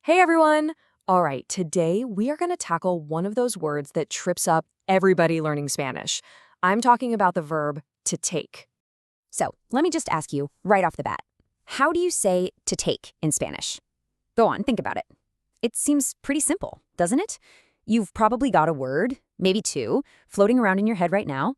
Hey everyone! All right, today we are going to tackle one of those words that trips up everybody learning Spanish. I'm talking about the verb to take. So, let me just ask you right off the bat. How do you say to take in Spanish? Go on, think about it. It seems pretty simple, doesn't it? You've probably got a word, maybe two, floating around in your head right now.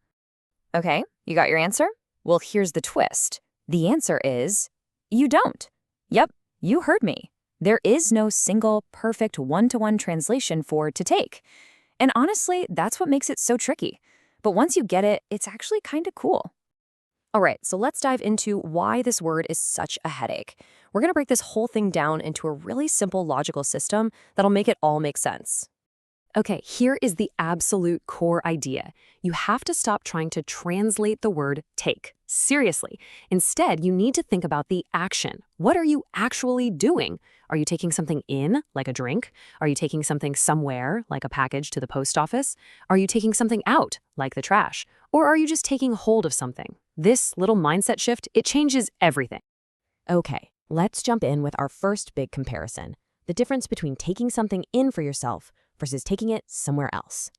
Okay, you got your answer? Well, here's the twist. The answer is you don't. Yep, you heard me. There is no single, perfect one-to-one translation for to take. And honestly, that's what makes it so tricky. But once you get it, it's actually kind of cool. All right, so let's dive into why this word is such a headache. We're going to break this whole thing down into a really simple logical system that'll make it all make sense. Okay, here is the absolute core idea. You have to stop trying to translate the word take. Seriously. Instead, you need to think about the action. What are you actually doing? Are you taking something in, like a drink? Are you taking something somewhere, like a package to the post office? Are you taking something out, like the trash? Or are you just taking hold of something? This little mindset shift, it changes everything. Okay, let's jump in with our first big comparison. The difference between taking something in for yourself versus taking it somewhere else.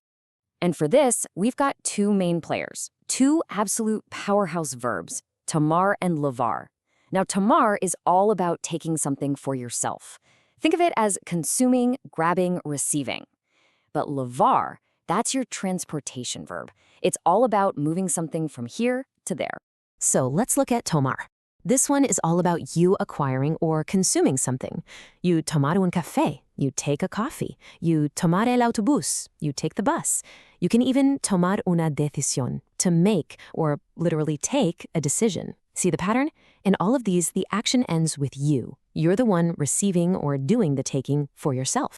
And for this, we've got two main players, two absolute powerhouse verbs, tomar and llevar. Now, tomar is all about taking something for yourself. Think of it as consuming, grabbing, receiving. But llevar, that's your transportation verb. It's all about moving something from here to there. So let's look at tomar. This one is all about you acquiring or consuming something. You tomar un café, you take a coffee. You tomar el autobús, you take the bus. You can even tomar una decisión, to make or literally take a decision. See the pattern? In all of these, the action ends with you. You're the one receiving or doing the taking for yourself.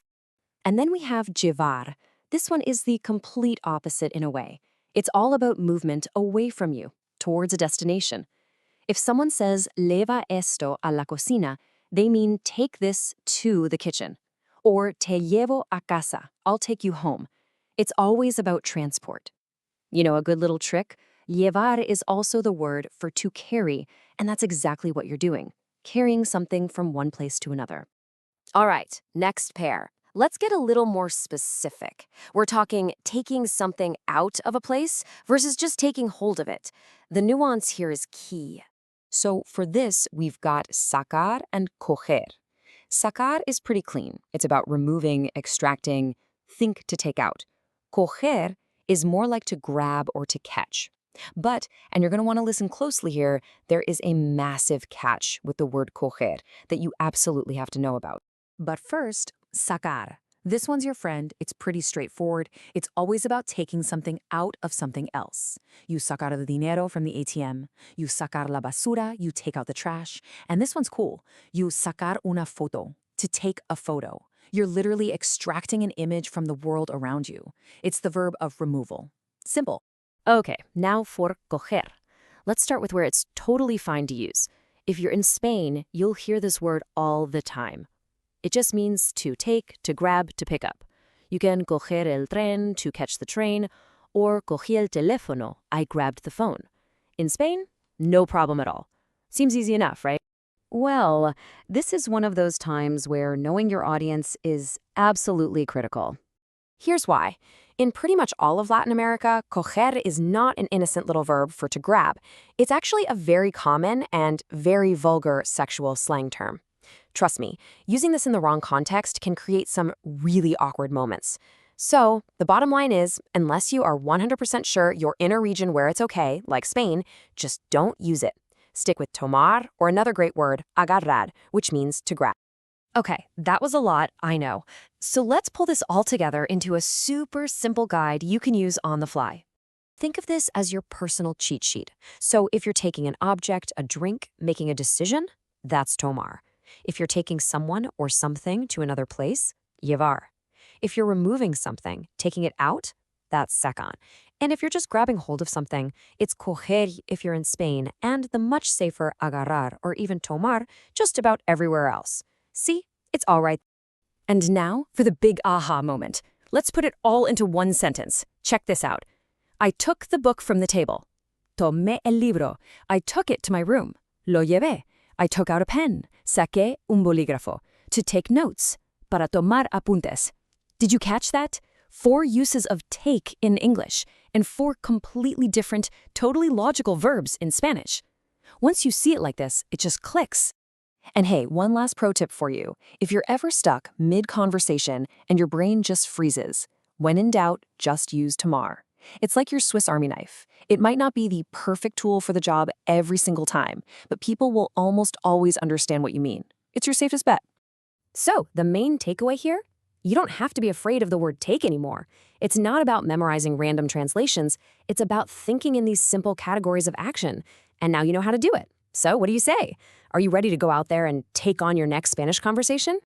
And then we have llevar. This one is the complete opposite in a way. It's all about movement away from you, towards a destination. If someone says, lleva esto a la cocina, they mean take this to the kitchen. Or te llevo a casa, I'll take you home. It's always about transport. You know, a good little trick? Llevar is also the word for to carry, and that's exactly what you're doing, carrying something from one place to another. All right, next pair. Let's get a little more specific. We're talking taking something out of a place versus just taking hold of it. The nuance here is key. So for this, we've got sacar and coger. Sacar is pretty clean. It's about removing, extracting, think to take out. Coger is more like to grab or to catch. But, and you're going to want to listen closely here, there is a massive catch with the word coger that you absolutely have to know about. But first, sacar. This one's your friend. It's pretty straightforward. It's always about taking something out of something else. You sacar el dinero from the ATM. You sacar la basura. You take out the trash. And this one's cool. You sacar una foto. To take a photo. You're literally extracting an image from the world around you. It's the verb of removal. Simple. Okay, now for coger. Let's start with where it's totally fine to use. If you're in Spain, you'll hear this word all the time. It just means to take, to grab, to pick up. You can coger el tren, to catch the train, or cogí el teléfono, I grabbed the phone. In Spain, no problem at all. Seems easy enough, right? Well, this is one of those times where knowing your audience is absolutely critical. Here's why. In pretty much all of Latin America, coger is not an innocent little verb for to grab. It's actually a very common and very vulgar sexual slang term. Trust me, using this in the wrong context can create some really awkward moments. So, the bottom line is, unless you are 100% sure you're in a region where it's okay, like Spain, just don't use it. Stick with tomar or another great word, agarrar, which means to grab. Okay, that was a lot, I know. So let's pull this all together into a super simple guide you can use on the fly. Think of this as your personal cheat sheet. So if you're taking an object, a drink, making a decision, that's tomar. If you're taking someone or something to another place, llevar. If you're removing something, taking it out, that's sacar. And if you're just grabbing hold of something, it's coger if you're in Spain, and the much safer agarrar or even tomar just about everywhere else. See, it's all right. And now for the big aha moment. Let's put it all into one sentence. Check this out. I took the book from the table. Tomé el libro. I took it to my room. Lo llevé. I took out a pen. Saqué un bolígrafo. To take notes. para tomar apuntes. Did you catch that? 4 uses of take in English and 4 completely different, totally logical verbs in Spanish. Once you see it like this, it just clicks. And hey, one last pro tip for you. If you're ever stuck mid-conversation and your brain just freezes, when in doubt, just use tomar. It's like your Swiss Army knife. It might not be the perfect tool for the job every single time, but people will almost always understand what you mean. It's your safest bet. So, the main takeaway here? You don't have to be afraid of the word take anymore. It's not about memorizing random translations. It's about thinking in these simple categories of action. And now you know how to do it. So, what do you say? Are you ready to go out there and take on your next Spanish conversation?